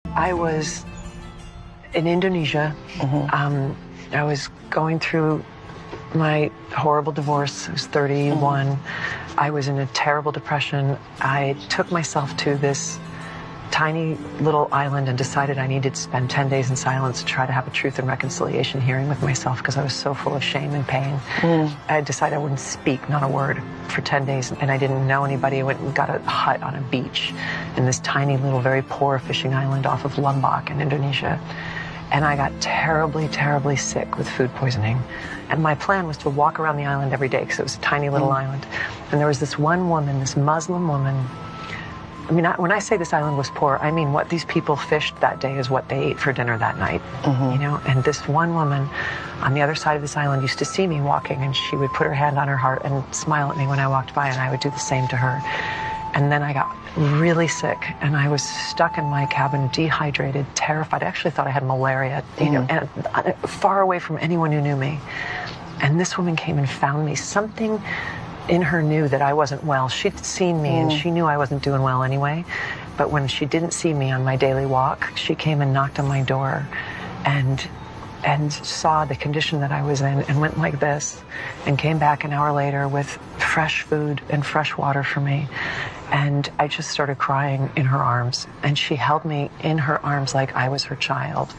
I was in Indonesia. I was going through my horrible divorce. I was 31. I was in a terrible depression. I took myself to this tiny little island and decided I needed to spend 10 days in silence to try to have a truth and reconciliation hearing with myself because I was so full of shame and pain. I decided I wouldn't speak, not a word, for 10 days, and I didn't know anybody. I went and got a hut on a beach in this tiny little, very poor fishing island off of Lombok in Indonesia. And I got terribly, terribly sick with food poisoning. And my plan was to walk around the island every day because it was a tiny little island. And there was this one woman, this Muslim woman. I mean, when I say this island was poor, I mean what these people fished that day is what they ate for dinner that night, you know? And this one woman on the other side of this island used to see me walking, and she would put her hand on her heart and smile at me when I walked by, and I would do the same to her. And then I got really sick, and I was stuck in my cabin, dehydrated, terrified. I actually thought I had malaria, you know, and far away from anyone who knew me. And this woman came and found me. Something in her knew that I wasn't well. She'd seen me, and she knew I wasn't doing well anyway. But when she didn't see me on my daily walk, she came and knocked on my door and saw the condition that I was in and went like this and came back an hour later with fresh food and fresh water for me. And I just started crying in her arms, and she held me in her arms like I was her child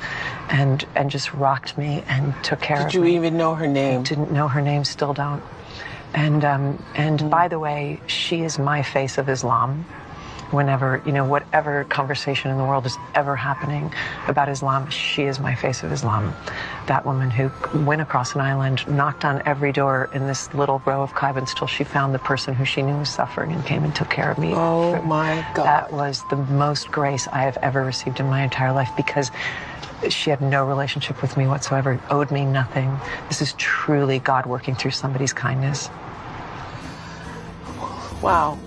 and just rocked me and took care of me. Did you even know her name? I didn't know her name, still don't. And by the way, she is my face of Islam. Whenever, you know, whatever conversation in the world is ever happening about Islam, she is my face of Islam. That woman who went across an island, knocked on every door in this little row of cabins till she found the person who she knew was suffering and came and took care of me. Oh my God. That was the most grace I have ever received in my entire life, because she had no relationship with me whatsoever, owed me nothing. This is truly God working through somebody's kindness. Wow.